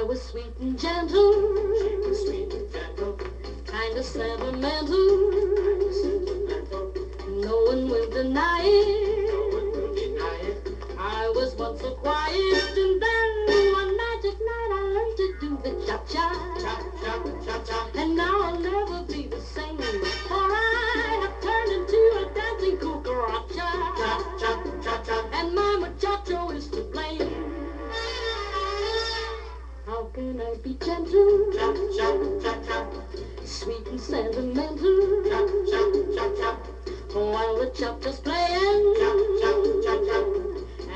was sweet and gentle, kind of sentimental. No one will deny it. I was once so quiet, and then one magic night I learned to do the cha-cha. And now I'll never be the same, for I have turned into a dancing cucaracha. And my muchacho is to blame. How can I be gentle, sweet and sentimental, while the cha-cha's playing,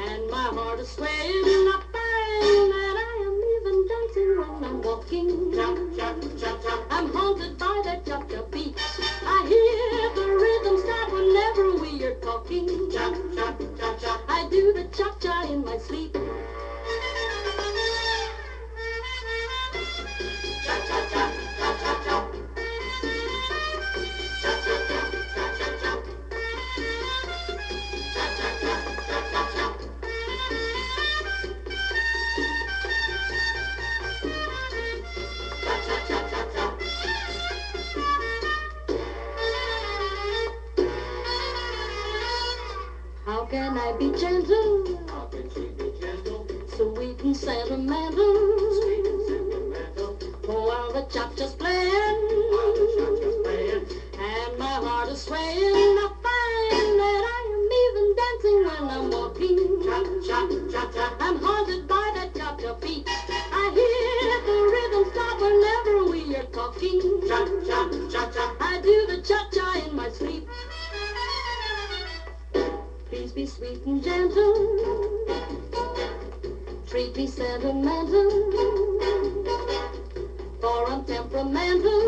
and my heart is swaying? I find that I am even dancing when I'm walking. I'm haunted by that cha-cha beat. I hear the rhythm start whenever we are talking. I do the cha-cha in my sleep. How can I be gentle, sweet and sentimental, while the cha-cha's playing, and my heart is swaying? I find that I am even dancing when I'm walking. I'm haunted by that cha-cha beat. I hear the rhythm start whenever we are talking. I do the cha-cha in my sleep. Please be sweet and gentle, treat me sentimental, for I'm temperamental.